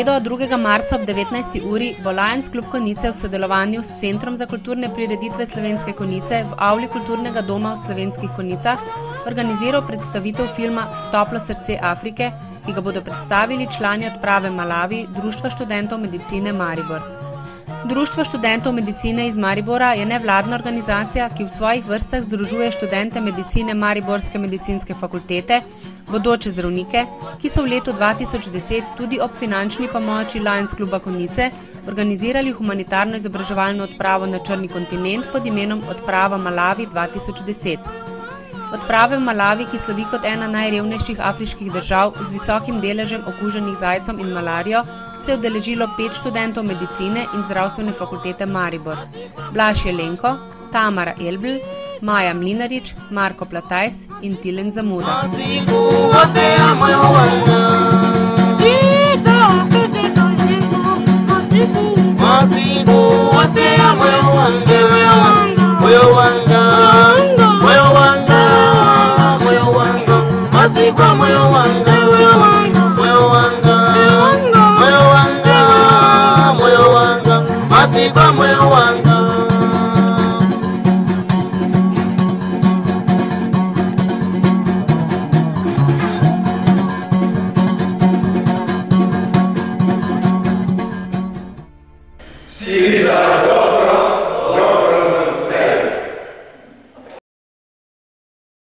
sredo 2. marca ob 19. uri bo Lions klub Konjice v sodelovanju s Centrom za kulturne prireditve Slovenske Konjice v avli Kulturnega doma v Slovenskih Konjicah organiziral predstavitev filma Toplo srce Afrike, ki ga bodo predstavili člani odprave Malavi Društva študentov medicine Maribor. Društvo študentov medicine iz Maribora je nevladna organizacija, ki v svojih vrstah združuje študente medicine Mariborske medicinske fakultete, bodoče zdravnike, ki so v letu 2010 tudi ob finančni pomoči Lions kluba Konjice organizirali humanitarno izobraževalno odpravo na Črni kontinent pod imenom Odprava Malavi 2010. Odprave v Malavi, ki slovi kot ena najrevnejših afriških držav z visokim deležem okuženih zajcem in malarijo, se je udeležilo 5 študentov medicine in zdravstvene fakultete Maribor. Blaž Jelenko, Tamara Elbl, Maja Mlinarič, Marko Platajs in Tilen Zamuda. Masiku,